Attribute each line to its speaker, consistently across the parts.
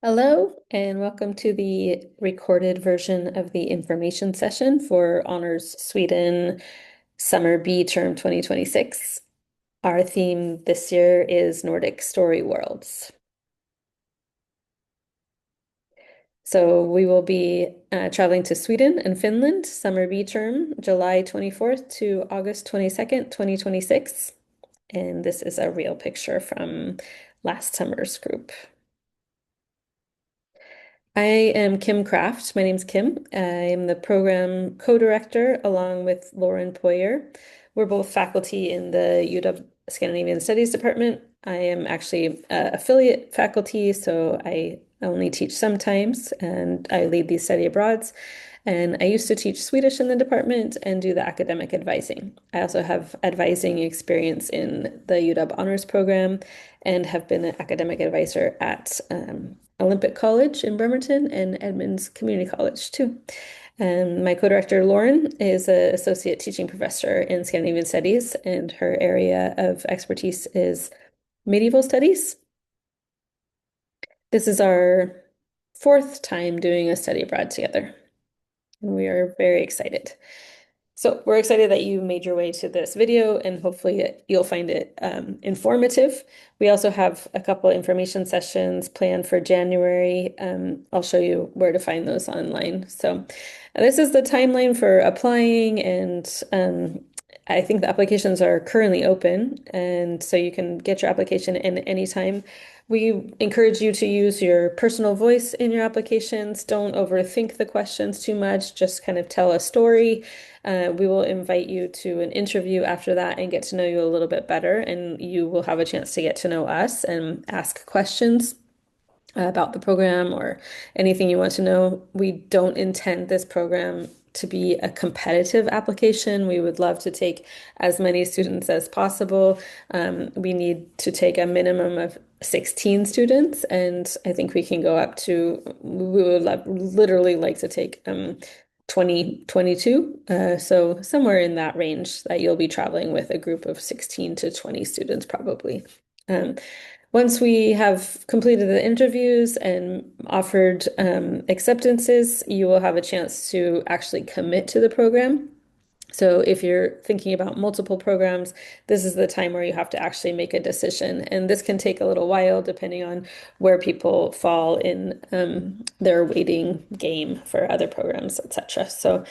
Speaker 1: Hello, and welcome to the recorded version of the information session for Honors Sweden Summer B Term 2026. Our theme this year is Nordic Story Worlds. So we will be traveling to Sweden and Finland, Summer B Term, July 24th to August 22nd, 2026. And this is a real picture from last summer's group. I am Kim Kraft. My name's Kim. I am the program co-director along with Lauren Poyer. We're both faculty in the UW Scandinavian Studies department. I am actually affiliate faculty, so I only teach sometimes, and I lead these study abroads. And I used to teach Swedish in the department and do the academic advising. I also have advising experience in the UW Honors Program and have been an academic advisor at Olympic College in Bremerton and Edmonds Community College too. And my co-director Lauren is an associate teaching professor in Scandinavian Studies, and her area of expertise is medieval studies. This is our fourth time doing a study abroad together, and we are very excited. So we're excited that you made your way to this video and hopefully you'll find it informative. We also have a couple information sessions planned for January. I'll show you where to find those online. So this is the timeline for applying, and I think the applications are currently open, and so you can get your application in anytime. We encourage you to use your personal voice in your applications. Don't overthink the questions too much. Just kind of tell a story. We will invite you to an interview after that and get to know you a little bit better, and you will have a chance to get to know us and ask questions about the program or anything you want to know. We don't intend this program to be a competitive application. We would love to take as many students as possible. We need to take a minimum of 16 students, and I think we can go up to, we would literally like to take 20, 22. So somewhere in that range that you'll be traveling with a group of 16 to 20 students probably. Um, Once we have completed the interviews and offered acceptances, you will have a chance to actually commit to the program. So if you're thinking about multiple programs, this is the time where you have to actually make a decision. And this can take a little while depending on where people fall in their waiting game for other programs, etc. So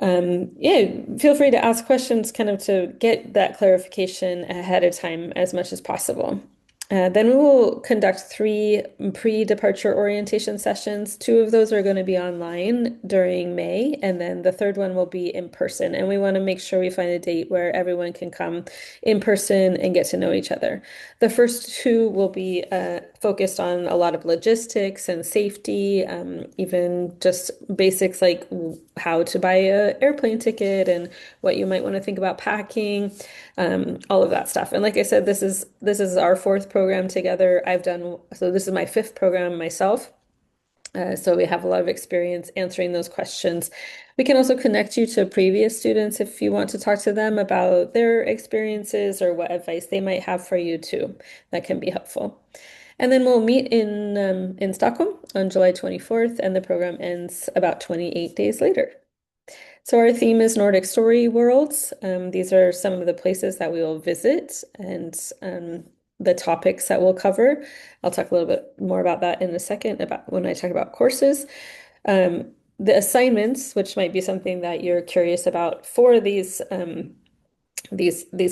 Speaker 1: yeah, feel free to ask questions kind of to get that clarification ahead of time as much as possible. Then we will conduct three pre-departure orientation sessions. Two of those are going to be online during May, and then the third one will be in person. And we want to make sure we find a date where everyone can come in person and get to know each other. The first two will be focused on a lot of logistics and safety, even just basics like how to buy an airplane ticket and what you might want to think about packing, all of that stuff. And like I said, this is our fourth program together. So this is my fifth program myself. So we have a lot of experience answering those questions. We can also connect you to previous students if you want to talk to them about their experiences or what advice they might have for you too. That can be helpful. And then we'll meet in Stockholm on July 24th, and the program ends about 28 days later. So our theme is Nordic Story Worlds. These are some of the places that we will visit and the topics that we'll cover. I'll talk a little bit more about that in a second about when I talk about courses. The assignments, which might be something that you're curious about for these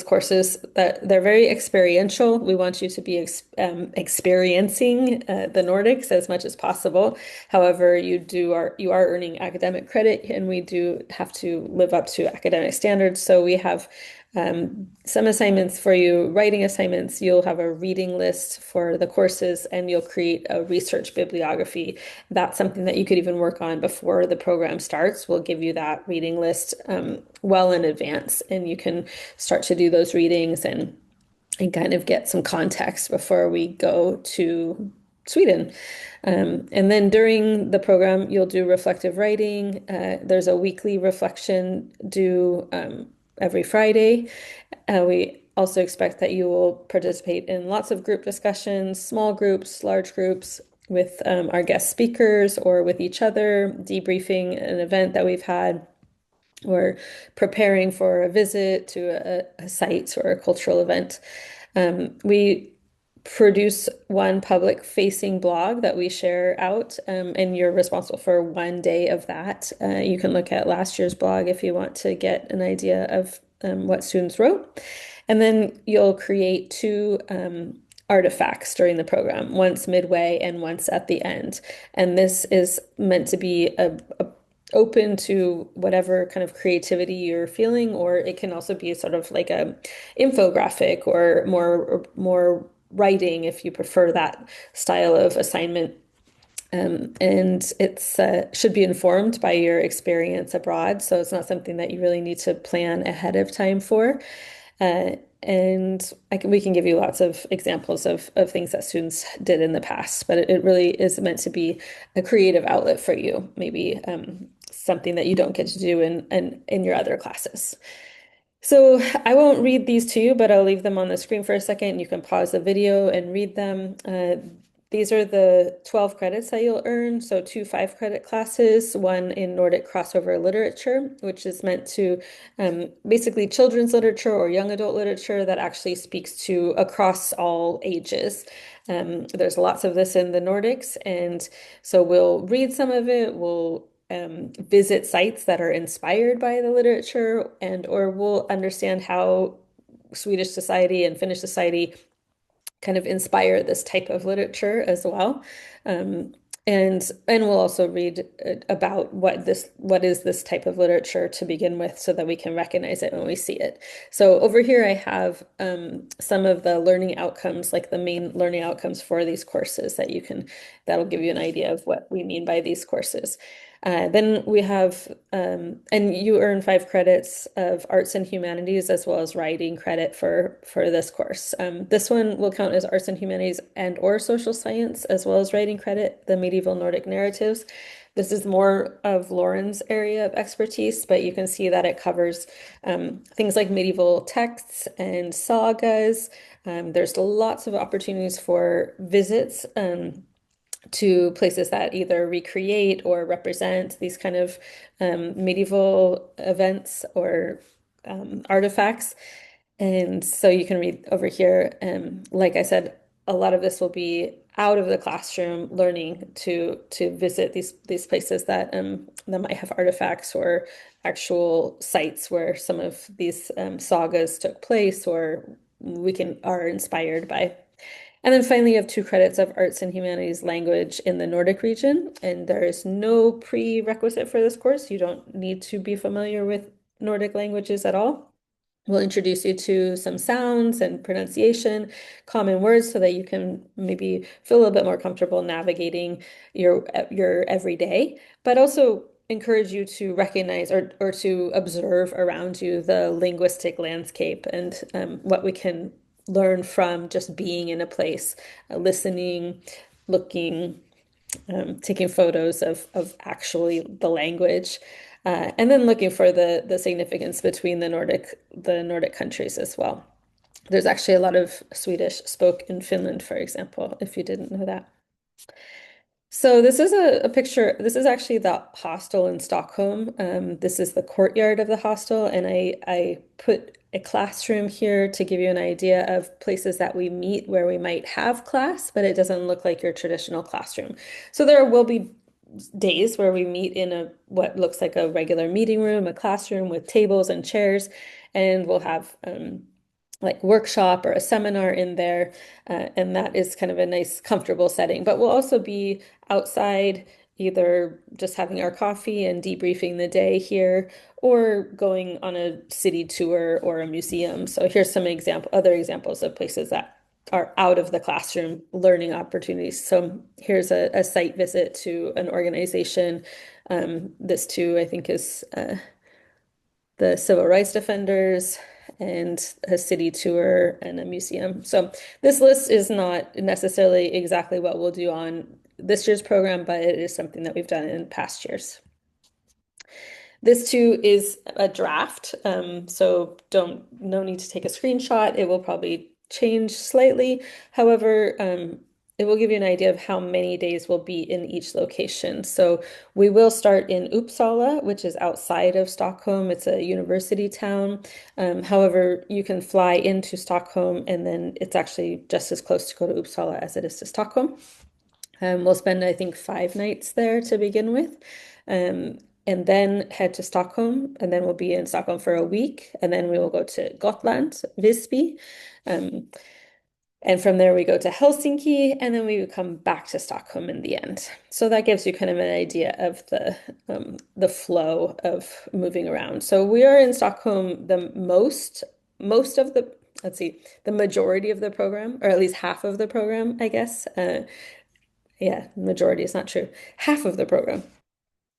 Speaker 1: courses, that they're very experiential. We want you to be experiencing the Nordics as much as possible. However, you are earning academic credit, and we do have to live up to academic standards. So we have some assignments for you, writing assignments. You'll have a reading list for the courses, and you'll create a research bibliography. That's something that you could even work on before the program starts. We'll give you that reading list well in advance, and you can start to do those readings and kind of get some context before we go to Sweden. And then during the program, you'll do reflective writing. There's a weekly reflection due every Friday. We also expect that you will participate in lots of group discussions, small groups, large groups. with our guest speakers or with each other, debriefing an event that we've had, or preparing for a visit to a site or a cultural event. We produce one public facing blog that we share out, and you're responsible for one day of that. You can look at last year's blog if you want to get an idea of what students wrote. And then you'll create two artifacts during the program, once midway and once at the end. And this is meant to be a open to whatever kind of creativity you're feeling, or it can also be sort of like a infographic or more writing if you prefer that style of assignment. And it's should be informed by your experience abroad, so it's not something that you really need to plan ahead of time for. And we can give you lots of examples of things that students did in the past, but it really is meant to be a creative outlet for you, maybe something that you don't get to do in your other classes. So I won't read these to you, but I'll leave them on the screen for a second. You can pause the video and read them. These are the 12 credits that you'll earn. So two 5 credit classes, one in Nordic crossover literature, which is meant to basically children's literature or young adult literature that actually speaks to across all ages. There's lots of this in the Nordics, and so we'll read some of it. We'll visit sites that are inspired by the literature, and or we'll understand how Swedish society and Finnish society kind of inspire this type of literature as well. Um, and we'll also read about what is this type of literature to begin with, so that we can recognize it when we see it. So over here I have some of the learning outcomes, like the main learning outcomes for these courses that'll give you an idea of what we mean by these courses. Then we have, and you earn 5 credits of arts and humanities as well as writing credit for this course. This one will count as arts and humanities and or social science as well as writing credit, the medieval Nordic narratives. This is more of Lauren's area of expertise, but you can see that it covers things like medieval texts and sagas. There's lots of opportunities for visits. To places that either recreate or represent these kind of medieval events or artifacts. And so you can read over here. Like I said, a lot of this will be out of the classroom learning to visit these places that might have artifacts or actual sites where some of these sagas took place or are inspired by. And then finally, you have 2 credits of arts and humanities language in the Nordic region. And there is no prerequisite for this course. You don't need to be familiar with Nordic languages at all. We'll introduce you to some sounds and pronunciation, common words, so that you can maybe feel a little bit more comfortable navigating your everyday, but also encourage you to recognize or to observe around you the linguistic landscape and what we can learn from just being in a place, listening, looking, taking photos of actually the language, and then looking for the significance between the Nordic countries as well. There's actually a lot of Swedish spoke in Finland, for example, if you didn't know that. So this is a picture. This is actually the hostel in Stockholm. This is the courtyard of the hostel, and I put a classroom here to give you an idea of places that we meet where we might have class, but it doesn't look like your traditional classroom. So there will be days where we meet in what looks like a regular meeting room, a classroom with tables and chairs, and we'll have like workshop or a seminar in there, and that is kind of a nice, comfortable setting. But we'll also be outside, either just having our coffee and debriefing the day here, or going on a city tour or a museum. So here's some other examples of places that are out of the classroom learning opportunities. So here's a site visit to an organization. This too, I think, is the civil rights defenders, and a city tour and a museum. So this list is not necessarily exactly what we'll do on this year's program, but it is something that we've done in past years. This too is a draft, so no need to take a screenshot. It will probably change slightly. However, it will give you an idea of how many days will be in each location. So we will start in Uppsala, which is outside of Stockholm. It's a university town. However, you can fly into Stockholm, and then it's actually just as close to go to Uppsala as it is to Stockholm. We'll spend, I think, 5 nights there to begin with, and then head to Stockholm, and then we'll be in Stockholm for a week, and then we will go to Gotland, Visby. Um, and from there, we go to Helsinki, and then we would come back to Stockholm in the end. So that gives you kind of an idea of the flow of moving around. So we are in Stockholm the most of the, let's see, the majority of the program, or at least half of the program, I guess. Yeah, majority is not true. Half of the program,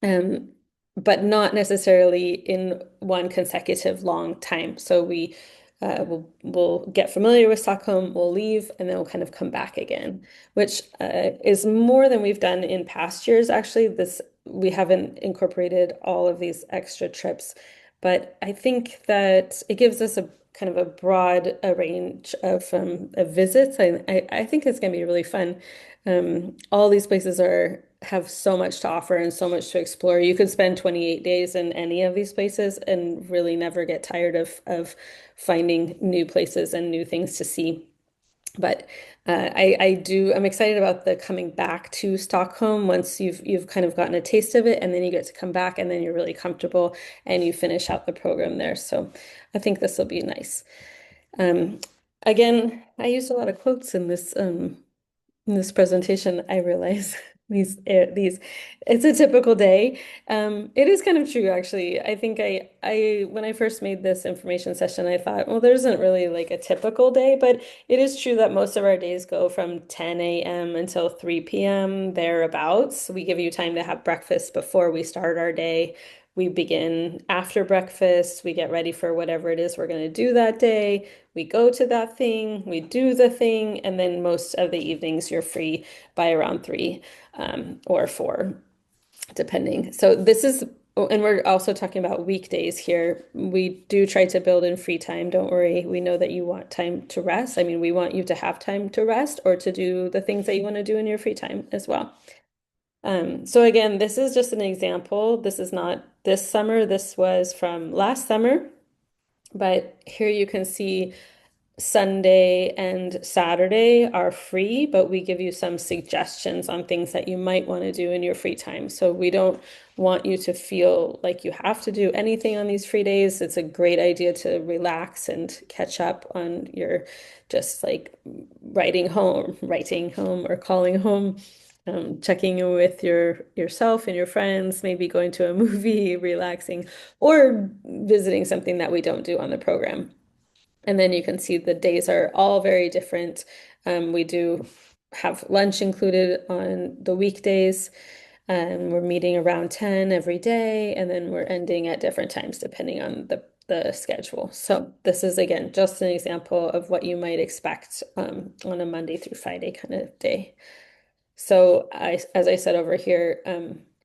Speaker 1: um, but not necessarily in one consecutive long time. So we'll get familiar with Stockholm, we'll leave, and then we'll kind of come back again, which is more than we've done in past years. Actually, this we haven't incorporated all of these extra trips, but I think that it gives us a kind of a broad range of visits. I think it's going to be really fun. All these places are have so much to offer and so much to explore. You could spend 28 days in any of these places and really never get tired of finding new places and new things to see. But I'm excited about the coming back to Stockholm once you've kind of gotten a taste of it, and then you get to come back, and then you're really comfortable and you finish out the program there. So I think this will be nice. Um, Again, I used a lot of quotes in this presentation. I realize these it's a typical day. It is kind of true, actually. I think I when I first made this information session, I thought, well, there isn't really like a typical day, but it is true that most of our days go from 10 a.m. until 3 p.m. thereabouts. We give you time to have breakfast before we start our day. We begin after breakfast. We get ready for whatever it is we're going to do that day. We go to that thing, we do the thing, and then most of the evenings you're free by around 3 or 4, depending. So this is, oh, and we're also talking about weekdays here. We do try to build in free time. Don't worry. We know that you want time to rest. I mean, we want you to have time to rest or to do the things that you want to do in your free time as well. So again, this is just an example. This is not this summer. This was from last summer. But here you can see Sunday and Saturday are free, but we give you some suggestions on things that you might want to do in your free time. So we don't want you to feel like you have to do anything on these free days. It's a great idea to relax and catch up on your just like writing home or calling home. Checking in with yourself and your friends, maybe going to a movie, relaxing, or visiting something that we don't do on the program. And then you can see the days are all very different. We do have lunch included on the weekdays. We're meeting around 10 every day, and then we're ending at different times depending on the schedule. So this is, again, just an example of what you might expect on a Monday through Friday kind of day. So as I said over here,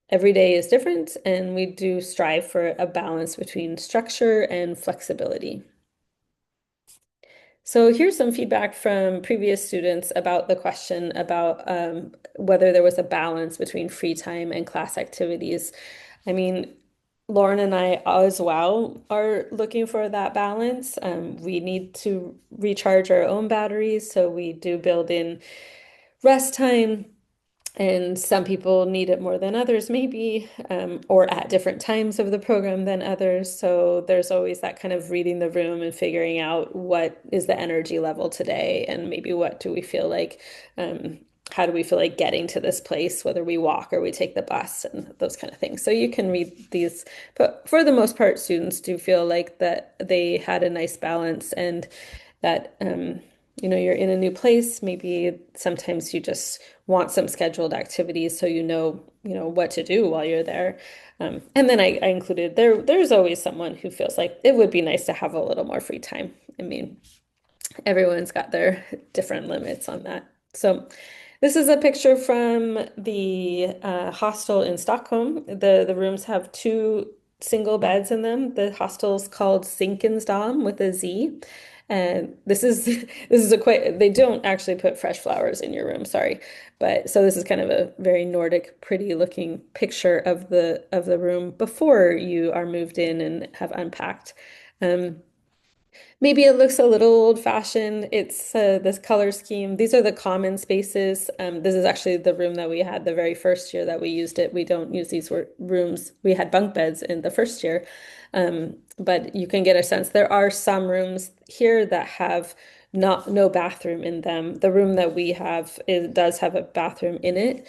Speaker 1: every day is different, and we do strive for a balance between structure and flexibility. So here's some feedback from previous students about the question about whether there was a balance between free time and class activities. I mean, Lauren and I as well are looking for that balance. We need to recharge our own batteries, so we do build in rest time, and some people need it more than others, maybe, or at different times of the program than others. So there's always that kind of reading the room and figuring out what is the energy level today, and maybe what do we feel like, how do we feel like getting to this place, whether we walk or we take the bus and those kind of things. So you can read these, but for the most part, students do feel like that they had a nice balance, and that you're in a new place. Maybe sometimes you just want some scheduled activities so you know what to do while you're there. And then I included there's always someone who feels like it would be nice to have a little more free time. I mean, everyone's got their different limits on that. So this is a picture from the hostel in Stockholm. The rooms have two single beds in them. The hostel's called Zinkensdamm with a Z. And this is this is a quite they don't actually put fresh flowers in your room, sorry. But so this is kind of a very Nordic, pretty looking picture of the room before you are moved in and have unpacked. Um, Maybe it looks a little old-fashioned. It's this color scheme. These are the common spaces. This is actually the room that we had the very first year that we used it. We don't use these rooms. We had bunk beds in the first year. But you can get a sense. There are some rooms here that have no bathroom in them. The room that we have does have a bathroom in it.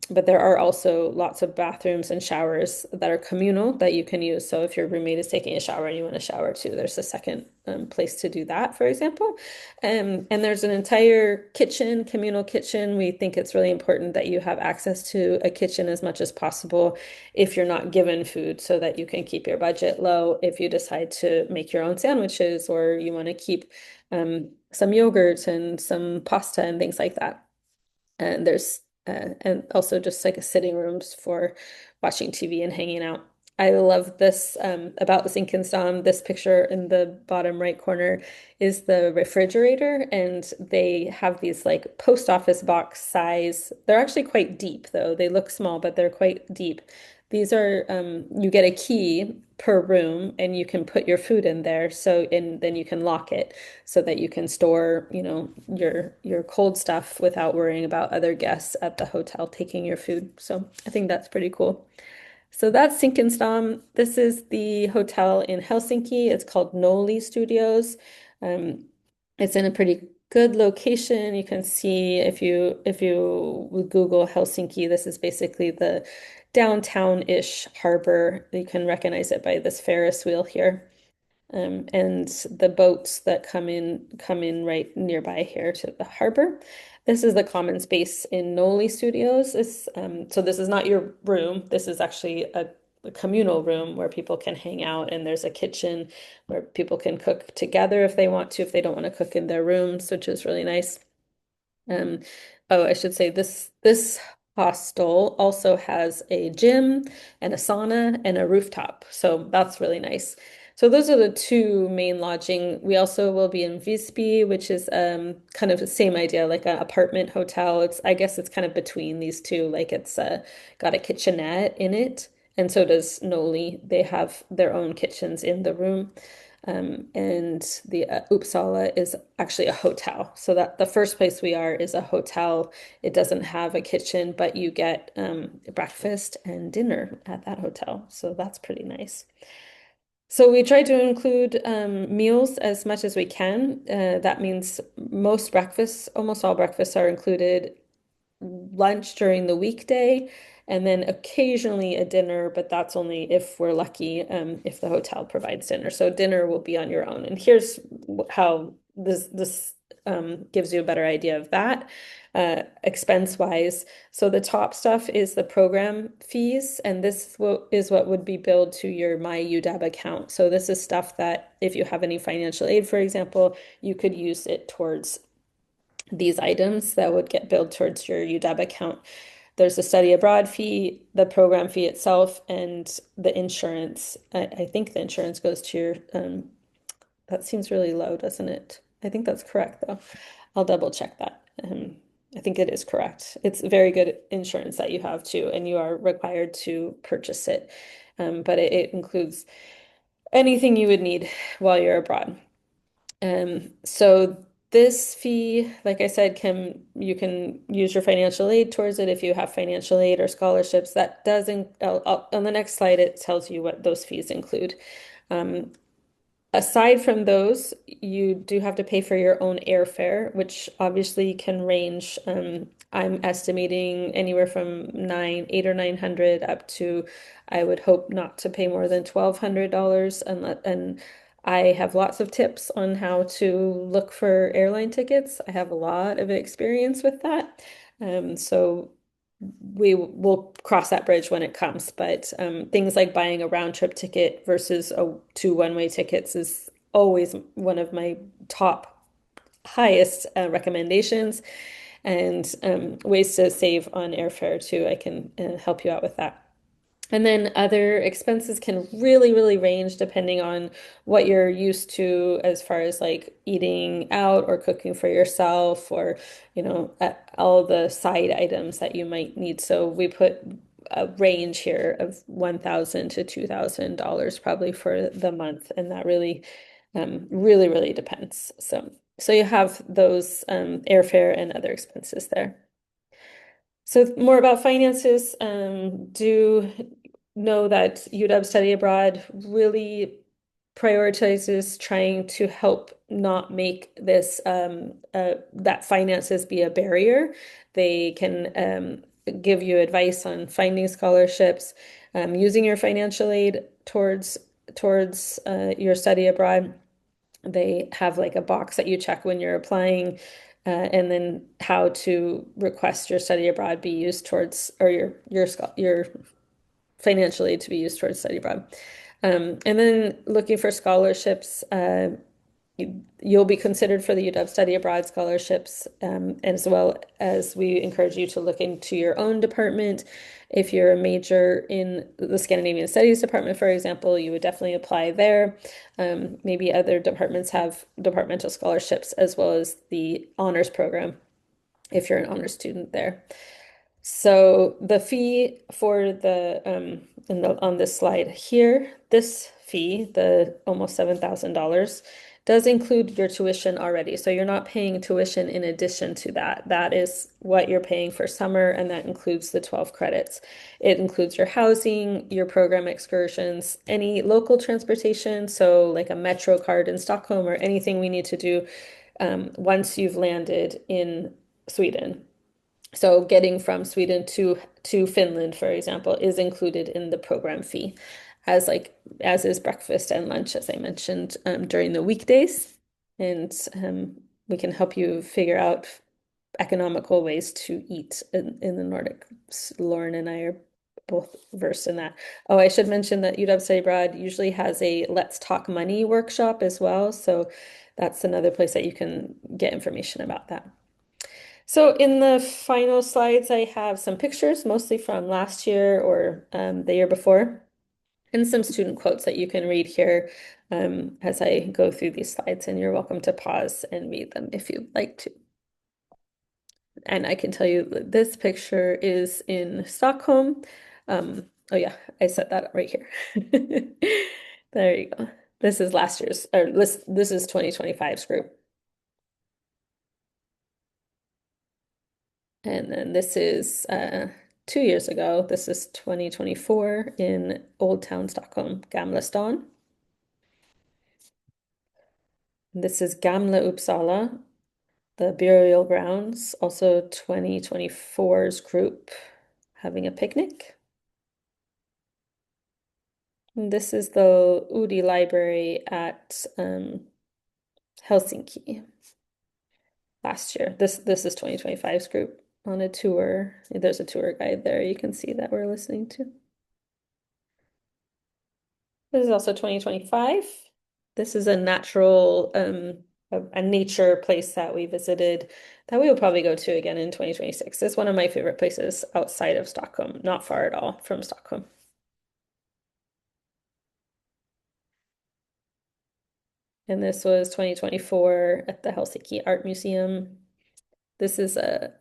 Speaker 1: But there are also lots of bathrooms and showers that are communal that you can use. So if your roommate is taking a shower and you want to shower too, there's a second place to do that, for example. And there's an entire kitchen, communal kitchen. We think it's really important that you have access to a kitchen as much as possible if you're not given food so that you can keep your budget low if you decide to make your own sandwiches or you want to keep some yogurt and some pasta and things like that. And there's and also just like a sitting rooms for watching TV and hanging out. I love this about the Zinkensdamm. This picture in the bottom right corner is the refrigerator, and they have these like post office box size. They're actually quite deep, though. They look small, but they're quite deep. These are you get a key per room, and you can put your food in there. So, and then you can lock it so that you can store, you know, your cold stuff without worrying about other guests at the hotel taking your food. So I think that's pretty cool. So that's Zinkensdamm. This is the hotel in Helsinki. It's called Noli Studios. Um, it's in a pretty good location. You can see if you would Google Helsinki, this is basically the downtown-ish harbor. You can recognize it by this Ferris wheel here. And the boats that come in right nearby here to the harbor. This is the common space in Noli Studios. So this is not your room. This is actually a communal room where people can hang out, and there's a kitchen where people can cook together if they want to, if they don't want to cook in their rooms, which is really nice. Um, oh, I should say this hostel also has a gym and a sauna and a rooftop. So that's really nice. So those are the two main lodging. We also will be in Visby, which is kind of the same idea, like an apartment hotel. It's I guess it's kind of between these two. Like it's got a kitchenette in it, and so does Noli. They have their own kitchens in the room. And the Uppsala is actually a hotel. So that the first place we are is a hotel. It doesn't have a kitchen, but you get breakfast and dinner at that hotel. So that's pretty nice. So we try to include meals as much as we can. That means most breakfasts, almost all breakfasts are included, lunch during the weekday, and then occasionally a dinner, but that's only if we're lucky, if the hotel provides dinner. So dinner will be on your own. And here's how this gives you a better idea of that expense wise. So the top stuff is the program fees, and is what would be billed to your My UW account. So this is stuff that if you have any financial aid, for example, you could use it towards these items that would get billed towards your UW account. There's the study abroad fee, the program fee itself, and the insurance. I think the insurance goes to your, that seems really low, doesn't it? I think that's correct, though. I'll double check that. I think it is correct. It's very good insurance that you have too, and you are required to purchase it. But it includes anything you would need while you're abroad. So this fee, like I said, you can use your financial aid towards it if you have financial aid or scholarships. That doesn't, on the next slide, it tells you what those fees include. Um, Aside from those, you do have to pay for your own airfare, which obviously can range. I'm estimating anywhere from 800 or 900 up to, I would hope not to pay more than $1,200. And I have lots of tips on how to look for airline tickets. I have a lot of experience with that. So we will cross that bridge when it comes. But things like buying a round trip ticket versus two one-way tickets is always one of my top highest recommendations. And ways to save on airfare too. I can help you out with that. And then other expenses can really, really range depending on what you're used to as far as like eating out or cooking for yourself or, all the side items that you might need. So we put a range here of $1,000 to $2,000 probably for the month. And that really, really, really depends. So you have those airfare and other expenses there. So more about finances. Do know that UW Study Abroad really prioritizes trying to help not make this that finances be a barrier. They can give you advice on finding scholarships, using your financial aid towards your study abroad. They have like a box that you check when you're applying, and then how to request your study abroad be used towards, or your financial aid to be used towards study abroad. And then looking for scholarships, you'll be considered for the UW Study Abroad scholarships, as well as we encourage you to look into your own department. If you're a major in the Scandinavian Studies department, for example, you would definitely apply there. Maybe other departments have departmental scholarships as well as the honors program if you're an honors student there. So the fee for on this slide here, this fee, the almost $7,000, does include your tuition already. So you're not paying tuition in addition to that. That is what you're paying for summer, and that includes the 12 credits. It includes your housing, your program excursions, any local transportation, so like a Metro card in Stockholm or anything we need to do once you've landed in Sweden. So getting from Sweden to Finland, for example, is included in the program fee, as is breakfast and lunch, as I mentioned, during the weekdays. And we can help you figure out economical ways to eat in the Nordic. Lauren and I are both versed in that. Oh, I should mention that UW Study Abroad usually has a Let's Talk Money workshop as well. So that's another place that you can get information about that. So in the final slides, I have some pictures, mostly from last year or the year before, and some student quotes that you can read here as I go through these slides, and you're welcome to pause and read them if you'd like to. And I can tell you that this picture is in Stockholm. Oh yeah, I set that right here. There you go. This is last year's, or this is 2025's group. And then this is 2 years ago. This is 2024 in Old Town Stockholm, Gamla stan. This is Gamla Uppsala, the burial grounds, also 2024's group having a picnic. And this is the Udi Library at Helsinki last year. This is 2025's group on a tour. There's a tour guide there you can see that we're listening to. This is also 2025. This is a natural, a nature place that we visited that we will probably go to again in 2026. It's one of my favorite places outside of Stockholm, not far at all from Stockholm. And this was 2024 at the Helsinki Art Museum. This is a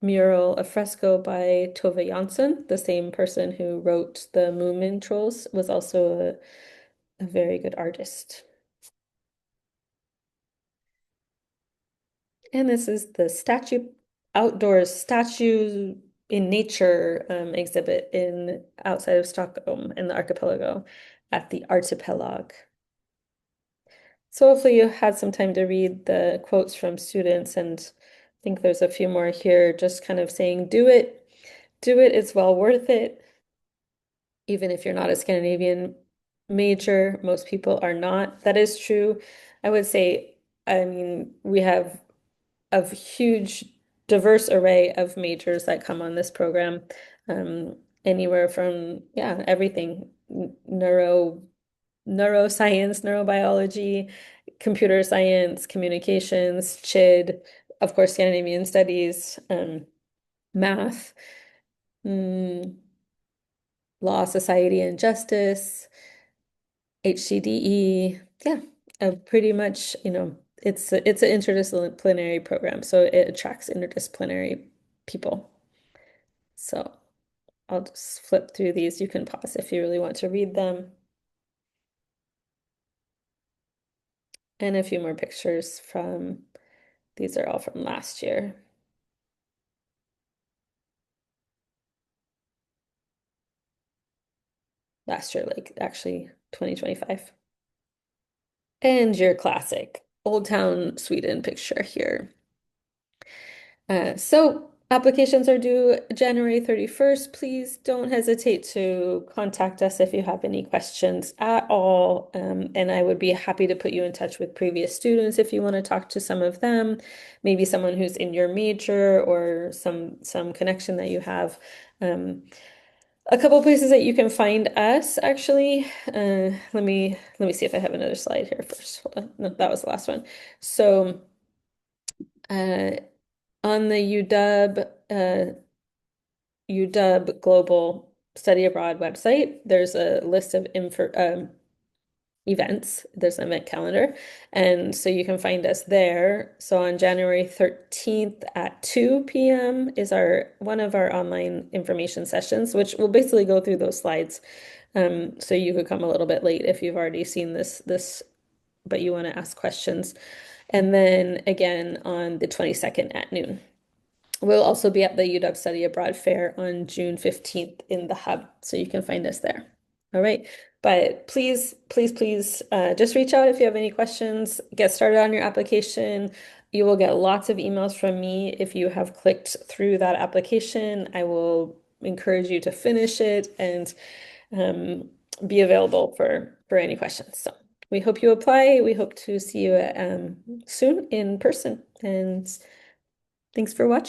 Speaker 1: mural, a fresco by Tove Jansson, the same person who wrote the Moomin Trolls, was also a very good artist. And this is the outdoors statue in nature exhibit in outside of Stockholm in the archipelago at the Artipelag. So hopefully you had some time to read the quotes from students, and I think there's a few more here just kind of saying, do it, it's well worth it. Even if you're not a Scandinavian major, most people are not. That is true. I would say, I mean, we have a huge diverse array of majors that come on this program. Anywhere from, yeah, everything, neuroscience, neurobiology, computer science, communications, CHID, of course, Scandinavian studies, math. Mm, law, society, and justice, HCDE. Yeah, pretty much, it's an interdisciplinary program, so it attracts interdisciplinary people. So I'll just flip through these. You can pause if you really want to read them. And a few more pictures from, these are all from last year. Last year, like actually 2025. And your classic Old Town Sweden picture here. So applications are due January 31st. Please don't hesitate to contact us if you have any questions at all. And I would be happy to put you in touch with previous students if you want to talk to some of them, maybe someone who's in your major or some connection that you have. A couple places that you can find us actually. Let me see if I have another slide here first. Hold on. No, that was the last one. So uh, on the UW Global Study Abroad website, there's a list of events. There's an event calendar. And so you can find us there. So on January 13th at 2 p.m. is our one of our online information sessions, which will basically go through those slides. So you could come a little bit late if you've already seen this, but you want to ask questions. And then again on the 22nd at noon. We'll also be at the UW Study Abroad Fair on June 15th in the hub, so you can find us there. All right. But please, please, please just reach out if you have any questions. Get started on your application. You will get lots of emails from me if you have clicked through that application. I will encourage you to finish it and be available for any questions. So we hope you apply. We hope to see you soon in person. And thanks for watching.